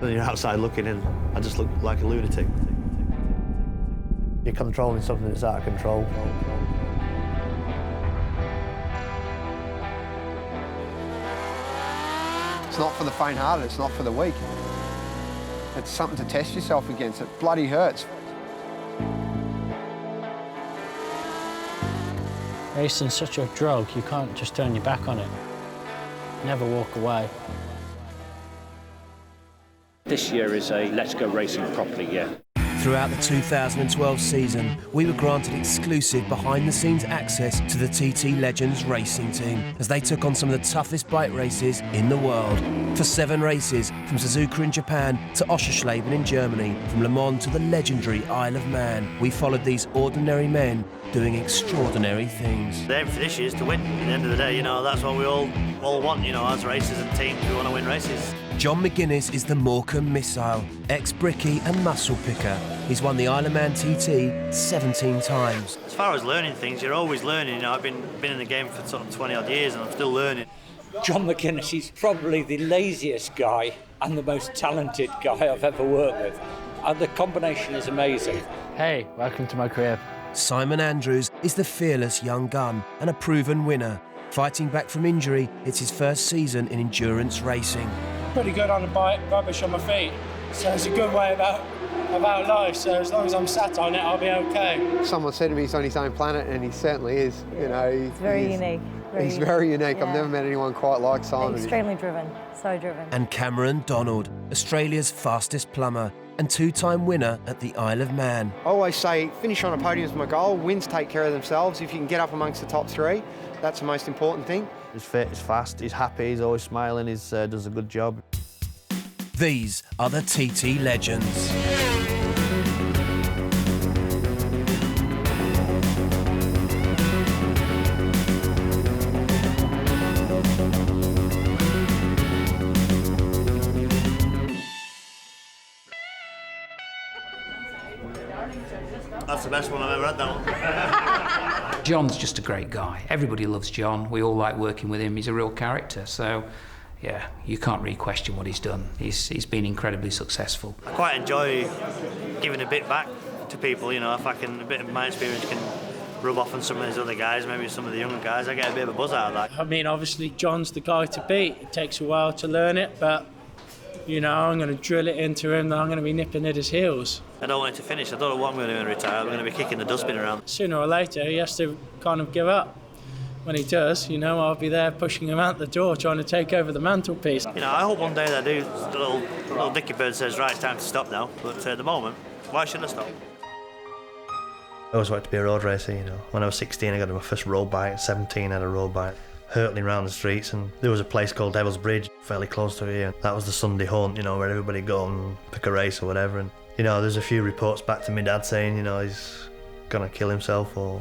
And you're outside looking in, I just look like a lunatic. You're controlling something that's out of control. It's not for the faint-hearted, it's not for the weak. It's something to test yourself against. It bloody hurts. Racing's such a drug, you can't just turn your back on it. Never walk away. This year is a let's go racing properly year. Throughout the 2012 season, we were granted exclusive behind-the-scenes access to the TT Legends racing team as they took on some of the toughest bike races in the world. For 7 races, from Suzuka in Japan to Oschersleben in Germany, from Le Mans to the legendary Isle of Man, we followed these ordinary men doing extraordinary things. The aim for this year is to win. At the end of the day, you know, that's what we all want, you know, as racers and teams, we want to win races. John McGuinness is the Morecambe Missile, ex-brickie and mussel picker. He's won the Isle of Man TT 17 times. As far as learning things, you're always learning. You know, I've been in the game for sort of 20-odd years and I'm still learning. John McGuinness, he's probably the laziest guy and the most talented guy I've ever worked with. And the combination is amazing. Hey, welcome to my crib. Simon Andrews is the fearless young gun and a proven winner. Fighting back from injury, it's his first season in endurance racing. Pretty good on the bike, rubbish on my feet. So it's a good way about life. So as long as I'm sat on it, I'll be okay. Someone said to me he's on his own planet, and he certainly is. You know, It's very unique. He's very unique. Yeah. I've never met anyone quite like Simon. Extremely driven, so driven. And Cameron Donald, Australia's fastest plumber and 2-time winner at the Isle of Man. I always say finish on a podium is my goal. Wins take care of themselves. If you can get up amongst the top 3, that's the most important thing. He's fit, he's fast, he's happy, he's always smiling, he does a good job. These are the TT Legends. That's the best one I've ever had, that one. John's just a great guy. Everybody loves John. We all like working with him. He's a real character. So, yeah, you can't really question what he's done. He's been incredibly successful. I quite enjoy giving a bit back to people, you know, if I can, a bit of my experience can rub off on some of these other guys, maybe some of the younger guys, I get a bit of a buzz out of that. I mean, obviously, John's the guy to beat. It takes a while to learn it, but, you know, I'm going to drill it into him, and I'm going to be nipping at his heels. I don't want it to finish. I don't know what I'm going to do when I retire. I'm going to be kicking the dustbin around. Sooner or later, he has to kind of give up. When he does, you know, I'll be there pushing him out the door, trying to take over the mantelpiece. You know, I hope one day that I do, the little dicky bird says, right, it's time to stop now. But at the moment, why should I stop? I always wanted to be a road racer, you know. When I was 16, I got my first road bike. At 17, I had a road bike, hurtling around the streets, and there was a place called Devil's Bridge, fairly close to here. That was the Sunday haunt, you know, where everybody go and pick a race or whatever. And, you know, there's a few reports back to my dad saying, you know, he's gonna kill himself or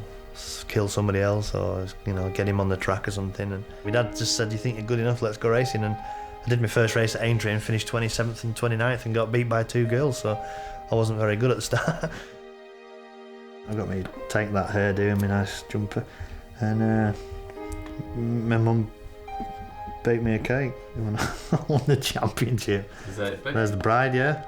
kill somebody else or, you know, get him on the track or something. And my dad just said, you think you're good enough, let's go racing. And I did my first race at Aintree and finished 27th and 29th and got beat by 2 girls, so I wasn't very good at the start. I got me take that hairdo and my nice jumper, and my mum baked me a cake when I won the championship. There's the bride, yeah.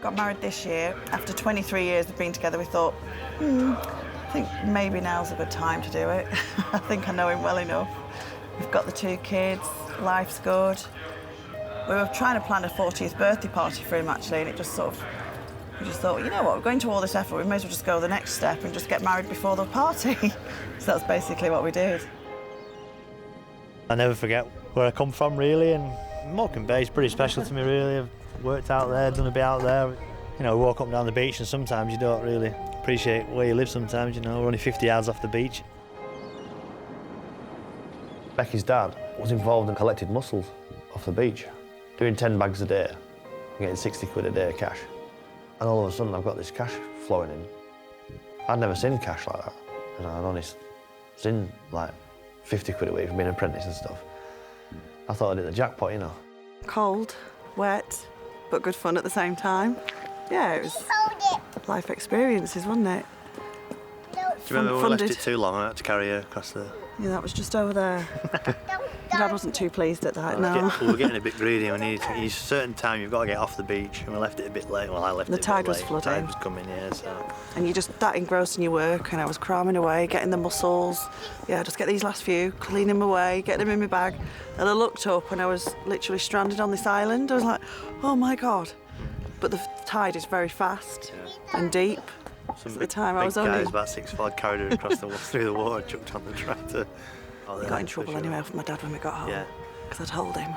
Got married this year. After 23 years of being together, we thought, I think maybe now's a good time to do it. I think I know him well enough. We've got the 2 kids, life's good. We were trying to plan a 40th birthday party for him, actually, and it just sort of, we just thought, you know what, we're going to all this effort, we may as well just go the next step and just get married before the party. So that's basically what we did. I never forget where I come from, really, and Morecambe Bay is pretty special to me, really. I've worked out there, done a bit out there. You know, walk up and down the beach, and sometimes you don't really appreciate where you live sometimes, you know. We're only 50 yards off the beach. Becky's dad was involved in collecting mussels off the beach, doing 10 bags a day, getting 60 quid a day cash. And all of a sudden, I've got this cash flowing in. I'd never seen cash like that. You know, I'd only seen like 50 quid a week from being an apprentice and stuff. I thought I'd hit the jackpot, you know. Cold, wet, but good fun at the same time. Yeah, it was life experiences, wasn't it? Do you remember when we left it too long and I had to carry her across the... Yeah, that was just over there. You Dad wasn't too pleased at that, no. We were getting a bit greedy, and we needed to, a certain time you've got to get off the beach, and we left it a bit late. Well, I left it a bit late. The tide was flooding. The tide was coming, yeah, so... And you just, that engrossed in your work, and I was cramming away, getting the mussels. Yeah, just get these last few, cleaning them away, getting them in my bag. And I looked up, and I was literally stranded on this island. I was like, oh my God. But the tide is very fast and deep. Some at big, the time, I was guys, only... about 6'4", carried her across through the water, chucked on the tractor. I got in trouble anyway with my dad when we got home. Yeah. Because I told him.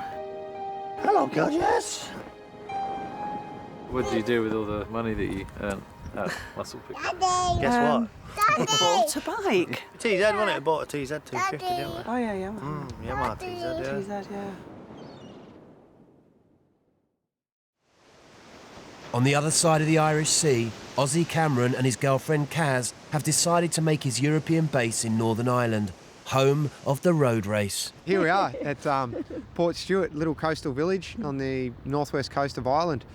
Hello, God, yes. What did you do with all the money that you earned at mussel picking? Guess what? I bought a bike. TZ, wasn't it? I bought a TZ 250, didn't we? Oh, yeah. Yeah, my TZ, yeah. TZ, yeah. On the other side of the Irish Sea, Ozzy Cameron and his girlfriend Kaz have decided to make his European base in Northern Ireland, home of the road race. Here we are at Port Stewart, little coastal village on the northwest coast of Ireland.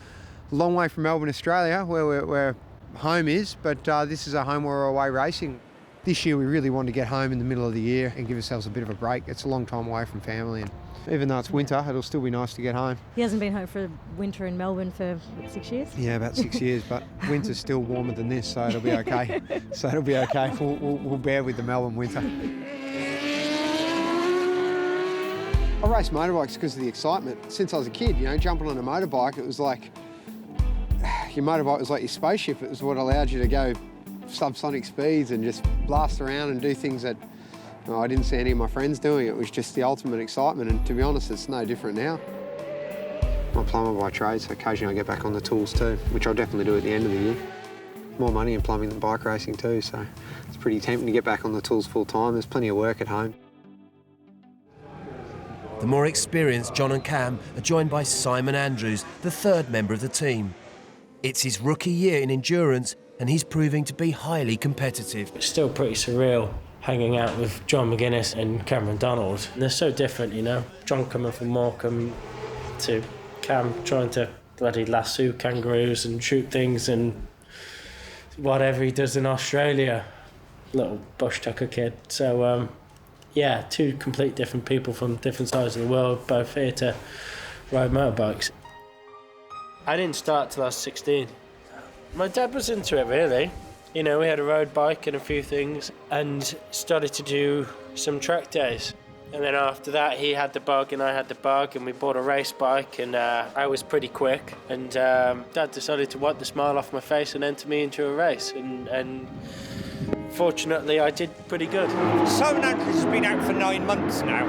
A long way from Melbourne, Australia, where home is, but this is a home where we're away racing. This year we really wanted to get home in the middle of the year and give ourselves a bit of a break. It's a long time away from family, and even though it's winter, it'll still be nice to get home. He hasn't been home for winter in Melbourne for, what, 6 years? Yeah, about 6 years, but winter's still warmer than this, so it'll be okay. We'll bear with the Melbourne winter. I race motorbikes because of the excitement. Since I was a kid, you know, jumping on a motorbike, it was like, your motorbike was like your spaceship. It was what allowed you to go subsonic speeds and just blast around and do things that I didn't see any of my friends doing. It was just the ultimate excitement, and to be honest, it's no different now. I'm a plumber by trade, so occasionally I get back on the tools too, which I'll definitely do at the end of the year. More money in plumbing than bike racing too, so it's pretty tempting to get back on the tools full time. There's plenty of work at home. The more experienced John and Cam are joined by Simon Andrews, the third member of the team. It's his rookie year in endurance, and he's proving to be highly competitive. It's still pretty surreal hanging out with John McGuinness and Cameron Donald. And they're so different, you know. John coming from Morecambe to Cam trying to bloody lasso kangaroos and shoot things and whatever he does in Australia. Little bush tucker kid. So, yeah, two complete different people from different sides of the world, both here to ride motorbikes. I didn't start till I was 16. My dad was into it, really. You know, we had a road bike and a few things and started to do some track days. And then after that, he had the bug and I had the bug, and we bought a race bike, and I was pretty quick. And Dad decided to wipe the smile off my face and enter me into a race. And fortunately, I did pretty good. Simon Andrews has been out for 9 months now,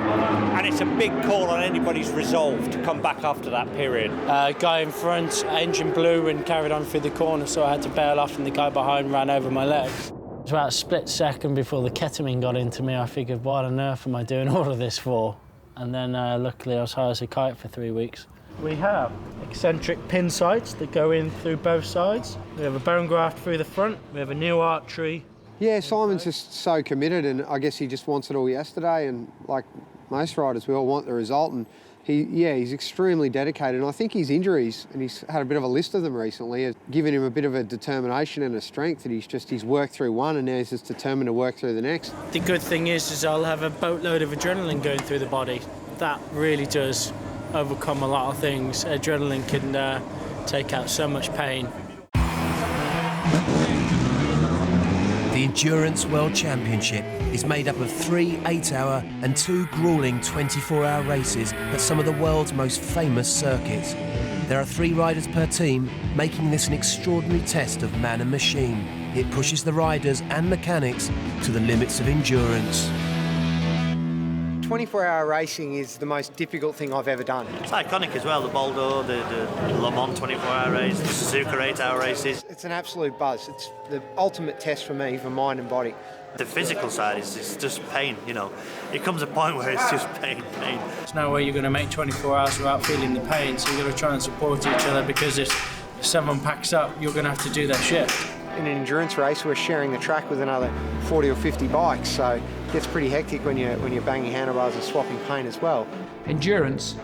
and it's a big call on anybody's resolve to come back after that period. Guy in front, engine blew and carried on through the corner, so I had to bail off, and the guy behind ran over my legs. It was about a split second before the ketamine got into me. I figured, what on earth am I doing all of this for? And then luckily I was high as a kite for 3 weeks. We have eccentric pin sights that go in through both sides. We have a bone graft through the front. We have a new artery. Yeah, Simon's just so committed, and I guess he just wants it all yesterday, and like most riders, we all want the result, and he's extremely dedicated, and I think his injuries, and he's had a bit of a list of them recently, have given him a bit of a determination and a strength that he's worked through one, and now he's just determined to work through the next. The good thing is I'll have a boatload of adrenaline going through the body. That really does overcome a lot of things. Adrenaline can take out so much pain. The Endurance World Championship is made up of 3 8-hour and 2 gruelling 24-hour races at some of the world's most famous circuits. There are 3 riders per team, making this an extraordinary test of man and machine. It pushes the riders and mechanics to the limits of endurance. 24-hour racing is the most difficult thing I've ever done. It's iconic as well, the Boldo, the Le Mans 24-hour race, the Suzuka 8-hour races. It's an absolute buzz. It's the ultimate test for me, for mind and body. The physical side is just pain, you know. It comes a point where it's just pain. There's no way you're going to make 24 hours without feeling the pain, so you've got to try and support each other, because if someone packs up, you're going to have to do their shift. In an endurance race, we're sharing the track with another 40 or 50 bikes, so it gets pretty hectic when you're banging handlebars and swapping paint as well. Endurance,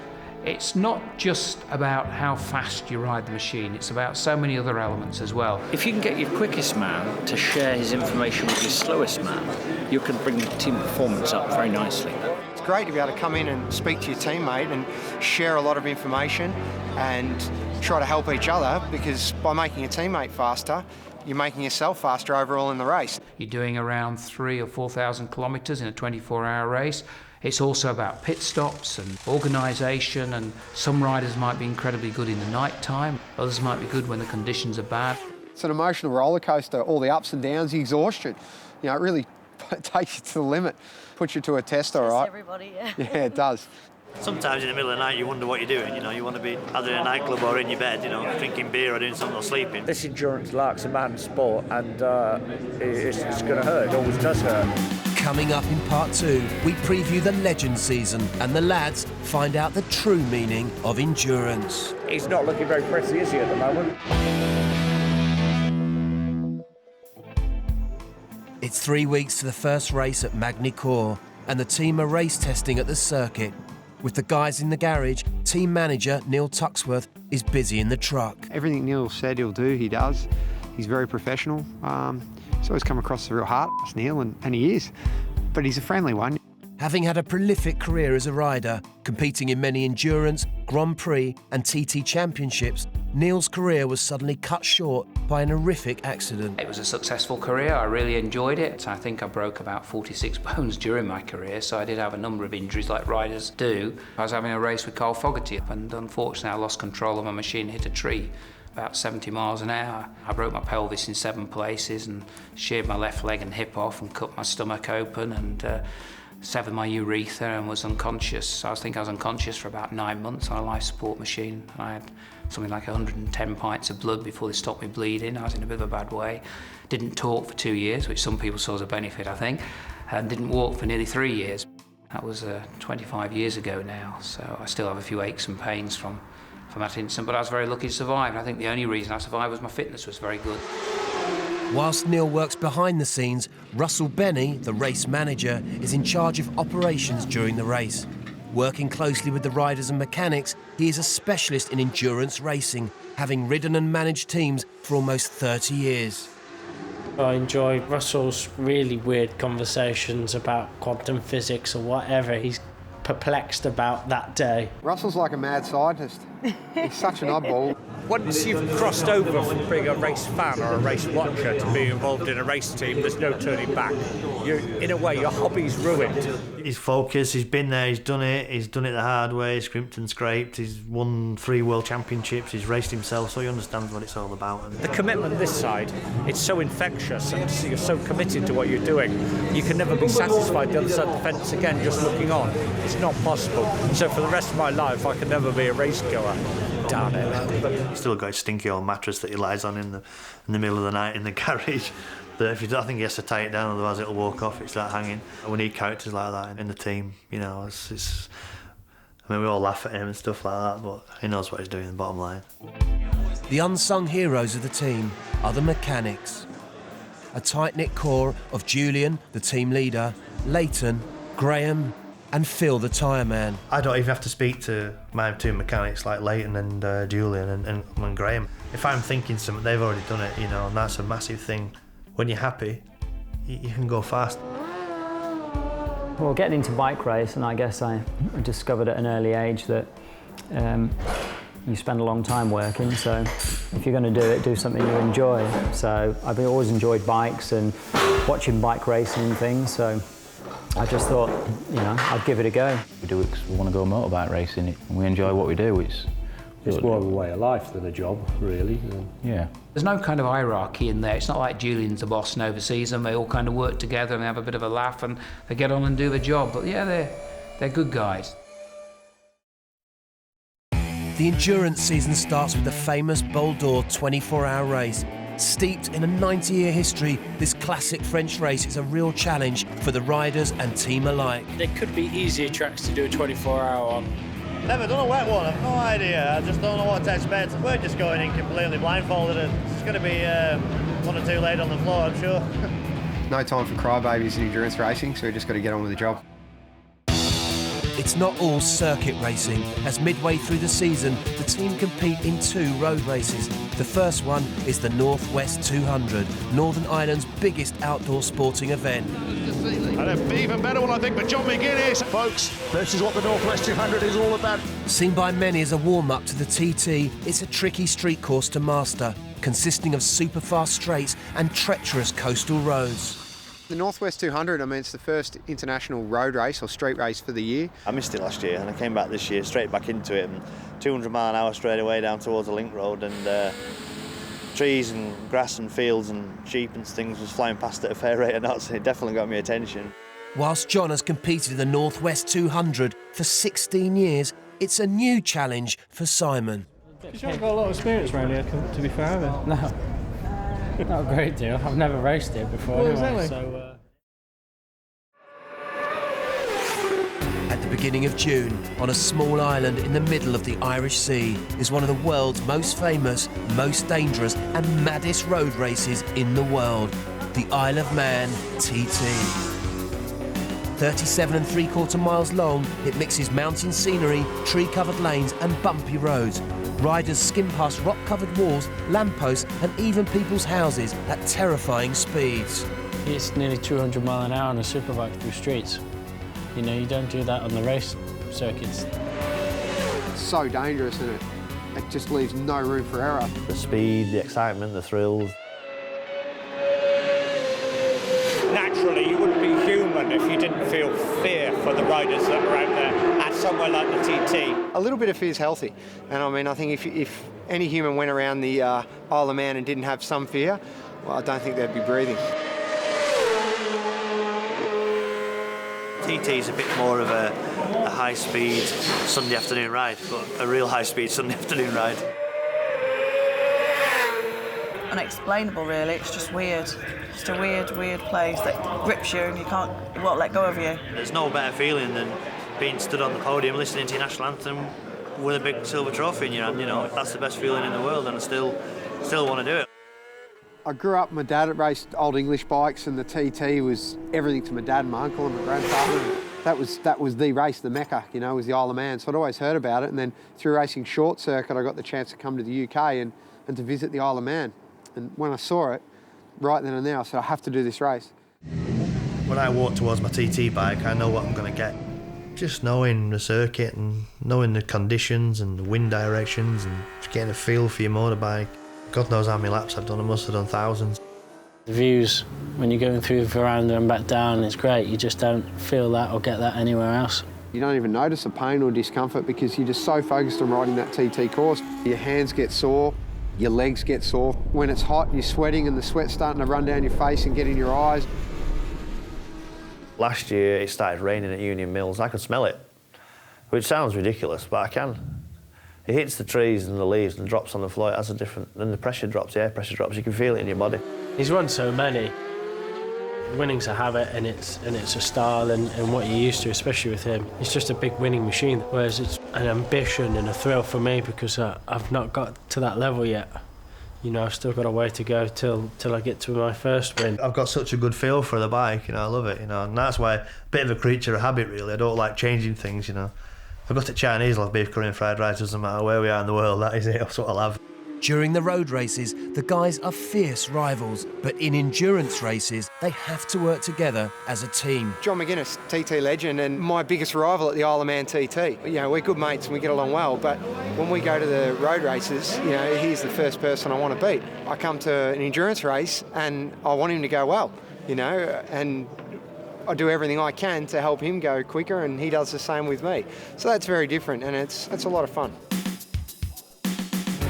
it's not just about how fast you ride the machine, it's about so many other elements as well. If you can get your quickest man to share his information with your slowest man, you can bring the team performance up very nicely. It's great to be able to come in and speak to your teammate and share a lot of information and try to help each other, because by making a teammate faster, you're making yourself faster overall in the race. You're doing around 3,000 or 4,000 kilometres in a 24-hour race. It's also about pit stops and organisation, and some riders might be incredibly good in the night time, others might be good when the conditions are bad. It's an emotional roller coaster, all the ups and downs, the exhaustion. You know, it really takes you to the limit, puts you to a test, all right? Everybody, yeah. Yeah, it does. Sometimes in the middle of the night you wonder what you're doing, you know, you want to be either in a nightclub or in your bed, you know, drinking beer or doing something or sleeping. This endurance lark's a man's sport, and it's going to hurt, it always does hurt. Coming up in part 2, we preview the Legend season and the lads find out the true meaning of endurance. He's not looking very pretty, is he, at the moment? It's 3 weeks to the first race at Magny-Cours, and the team are race testing at the circuit. With the guys in the garage, team manager Neil Tuxworth is busy in the truck. Everything Neil said he'll do, he does. He's very professional. He's always come across as a real heart, Neil, and he is. But he's a friendly one. Having had a prolific career as a rider, competing in many endurance, Grand Prix and TT championships, Neil's career was suddenly cut short by an horrific accident. It was a successful career, I really enjoyed it. I think I broke about 46 bones during my career, so I did have a number of injuries like riders do. I was having a race with Carl Fogarty, and unfortunately I lost control of my machine, hit a tree about 70 miles an hour. I broke my pelvis in 7 places and sheared my left leg and hip off and cut my stomach open and severed my urethra and was unconscious. So I think I was unconscious for about 9 months on a life support machine. I had something like 110 pints of blood before they stopped me bleeding. I was in a bit of a bad way. Didn't talk for 2 years, which some people saw as a benefit, I think, and didn't walk for nearly 3 years. That was 25 years ago now, so I still have a few aches and pains from that incident, but I was very lucky to survive. And I think the only reason I survived was my fitness was very good. Whilst Neil works behind the scenes, Russell Benny, the race manager, is in charge of operations during the race. Working closely with the riders and mechanics, he is a specialist in endurance racing, having ridden and managed teams for almost 30 years. I enjoy Russell's really weird conversations about quantum physics or whatever he's perplexed about that day. Russell's like a mad scientist. He's such an oddball. Once you've crossed over from being a race fan or a race watcher to being involved in a race team, there's no turning back. In a way, your hobby's ruined. He's focused, he's been there, he's done it the hard way, scrimped and scraped, he's won 3 world championships, he's raced himself, so he understands what it's all about. The commitment this side, it's so infectious and you're so committed to what you're doing. You can never be satisfied the other side of the fence again just looking on. It's not possible. So for the rest of my life, I can never be a race goer. Darn it. He's still got a stinky old mattress that he lies on in the middle of the night in the garage. That if I think he has to tie it down, otherwise it'll walk off. It's that hanging. And we need characters like that in the team. You know, it's. I mean, we all laugh at him and stuff like that, but he knows what he's doing. The bottom line. The unsung heroes of the team are the mechanics. A tight-knit core of Julian, the team leader, Leighton, Graham, and Phil, the tyre man. I don't even have to speak to my 2 mechanics like Leighton and Julian and Graham. If I'm thinking something, they've already done it, you know, and that's a massive thing. When you're happy, you can go fast. Well, getting into bike race, and I guess I discovered at an early age that you spend a long time working, so if you're going to do it, do something you enjoy. So I've always enjoyed bikes and watching bike racing and things, so I just thought, you know, I'd give it a go. We do it because we want to go motorbike racing, and we enjoy what we do. It's more of a way of life than a job, really. Yeah. There's no kind of hierarchy in there. It's not like Julian's the boss and oversees them. They all kind of work together and they have a bit of a laugh and they get on and do the job. But yeah, they're good guys. The endurance season starts with the famous Bol d'Or 24-hour race. Steeped in a 90-year history, this classic French race is a real challenge for the riders and team alike. There could be easier tracks to do a 24-hour on. Never done a wet one, I've no idea. I just don't know what to expect. We're just going in completely blindfolded. It's going to be 1 or 2 laid on the floor, I'm sure. No time for crybabies in endurance racing, so we just got to get on with the job. It's not all circuit racing, as midway through the season, the team compete in 2 road races. The first one is the Northwest 200, Northern Ireland's biggest outdoor sporting event. And it'd be even better one, I think, for John McGuinness. Folks, this is what the Northwest 200 is all about. Seen by many as a warm-up to the TT, it's a tricky street course to master, consisting of super fast straights and treacherous coastal roads. The Northwest 200, I mean, it's the first international road race or street race for the year. I missed it last year and I came back this year straight back into it, and 200 mile an hour straight away down towards the link road, and trees and grass and fields and sheep and things was flying past at a fair rate of knots. It definitely got me attention. Whilst John has competed in the Northwest 200 for 16 years, it's a new challenge for Simon. You haven't got a lot of experience around here, to be fair, have you? No. Not a great deal. I've never raced here before, Well, anyway, exactly. so... At the beginning of June, on a small island in the middle of the Irish Sea, is one of the world's most famous, most dangerous and maddest road races in the world, the Isle of Man TT. 37 3/4 miles long, it mixes mountain scenery, tree-covered lanes and bumpy roads. Riders skim past rock-covered walls, lampposts and even people's houses at terrifying speeds. It's nearly 200 mile an hour on a superbike through streets. You know, you don't do that on the race circuits. It's so dangerous, and it just leaves no room for error. The speed, the excitement, the thrills. Naturally, you wouldn't be human if you didn't feel fear for the riders that are out there at somewhere like the TT. A little bit of fear is healthy, and I mean, I think if any human went around the Isle of Man and didn't have some fear, well, I don't think they'd be breathing. TT is a bit more of a high-speed Sunday afternoon ride, but a real high-speed Sunday afternoon ride. Unexplainable, really. It's just weird. Just a weird place that grips you and it won't let go of you. There's no better feeling than being stood on the podium listening to your national anthem with a big silver trophy in your hand. You know, that's the best feeling in the world, and I still want to do it. I grew up, my dad had raced Old English bikes, and the TT was everything to my dad and my uncle and my grandfather. That was the race, the Mecca, you know, was the Isle of Man. So I'd always heard about it, and then through racing short circuit, I got the chance to come to the UK and to visit the Isle of Man. And when I saw it, right then and there, I said, I have to do this race. When I walk towards my TT bike, I know what I'm going to get. Just knowing the circuit and knowing the conditions and the wind directions and just getting a feel for your motorbike. God knows how many laps I've done, I must have done thousands. The views, when you're going through the veranda and back down, it's great. You just don't feel that or get that anywhere else. You don't even notice a pain or discomfort because you're just so focused on riding that TT course. Your hands get sore, your legs get sore. When it's hot, you're sweating and the sweat's starting to run down your face and get in your eyes. Last year it started raining at Union Mills. I could smell it, which sounds ridiculous, but I can. It hits the trees and the leaves and drops on the floor. It has a different, then the pressure drops, the air pressure drops. You can feel it in your body. He's won so many. Winning's a habit and it's a style and what you're used to, especially with him. It's just a big winning machine, whereas it's an ambition and a thrill for me because I've not got to that level yet. You know, I've still got a way to go till I get to my first win. I've got such a good feel for the bike, you know, I love it, you know, and that's why a bit of a creature of habit, really. I don't like changing things, you know. If I go to Chinese, I'll have beef curry and fried rice, doesn't matter where we are in the world, that is it, that's what I'll have. During the road races, the guys are fierce rivals, but in endurance races, they have to work together as a team. John McGuinness, TT legend, and my biggest rival at the Isle of Man TT. You know, we're good mates and we get along well, but when we go to the road races, you know, he's the first person I want to beat. I come to an endurance race and I want him to go well, you know, and I do everything I can to help him go quicker, and he does the same with me. So that's very different, and it's a lot of fun.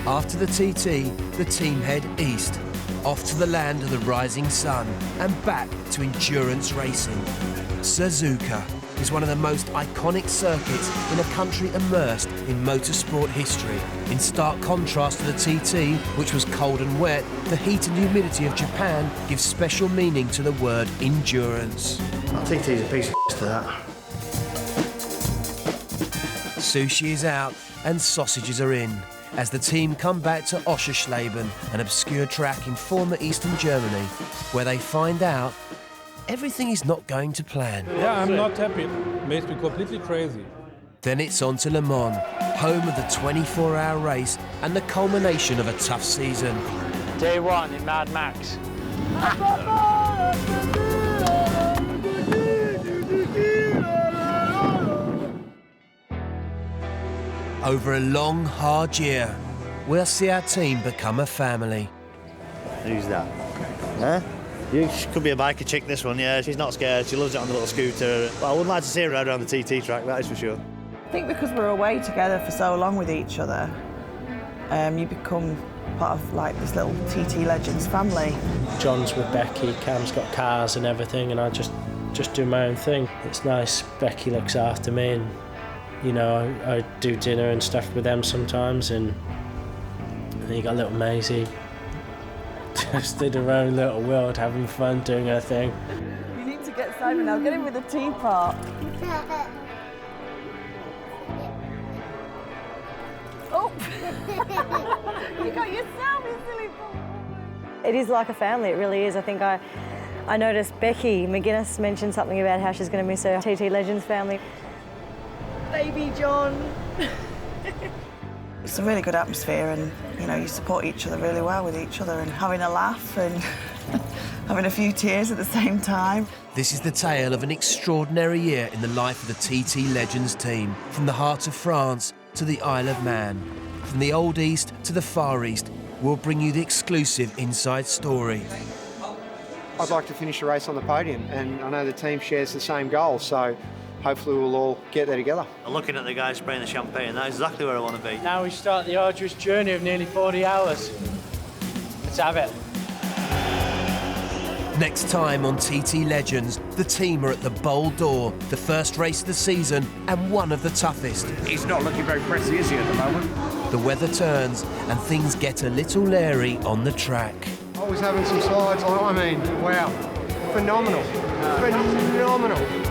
After the TT, the team head east, off to the land of the rising sun and back to endurance racing. Suzuka is one of the most iconic circuits in a country immersed in motorsport history. In stark contrast to the TT, which was cold and wet, the heat and humidity of Japan gives special meaning to the word endurance. Well, TT is a piece of to that. Sushi is out and sausages are in, as the team come back to Oschersleben, an obscure track in former Eastern Germany, where they find out everything is not going to plan. Yeah, I'm not happy. It makes me completely crazy. Then it's on to Le Mans, home of the 24-hour race and the culmination of a tough season. Day one in Mad Max. Over a long, hard year, we'll see our team become a family. Who's that? Huh? She could be a biker chick, this one, yeah. She's not scared. She loves it on the little scooter. But I wouldn't like to see her ride around the TT track, that is for sure. I think because we're away together for so long with each other, you become part of like this little TT Legends family. John's with Becky, Cam's got cars and everything, and I just do my own thing. It's nice. Becky looks after me, and you know, I do dinner and stuff with them sometimes, and then you got little Maisie, just in her own little world, having fun, doing her thing. You need to get Simon now. Get him with the teapot. Oh! You got yourself, you silly boy. It is like a family, it really is. I think I noticed Becky McGuinness mentioned something about how she's going to miss her TT Legends family. Baby John. It's a really good atmosphere, and you know, you support each other really well with each other, and having a laugh and having a few tears at the same time. This is the tale of an extraordinary year in the life of the TT Legends team. From the heart of France to the Isle of Man, from the Old East to the Far East, we'll bring you the exclusive inside story. I'd like to finish the race on the podium, and I know the team shares the same goal, so hopefully we'll all get there together. Looking at the guys spraying the champagne, that's exactly where I want to be. Now we start the arduous journey of nearly 40 hours. Let's have it. Next time on TT Legends, the team are at the Bowl Door, the first race of the season and one of the toughest. He's not looking very pressy, is he, at the moment? The weather turns and things get a little leery on the track. I was having some slides, I mean, wow, phenomenal, phenomenal.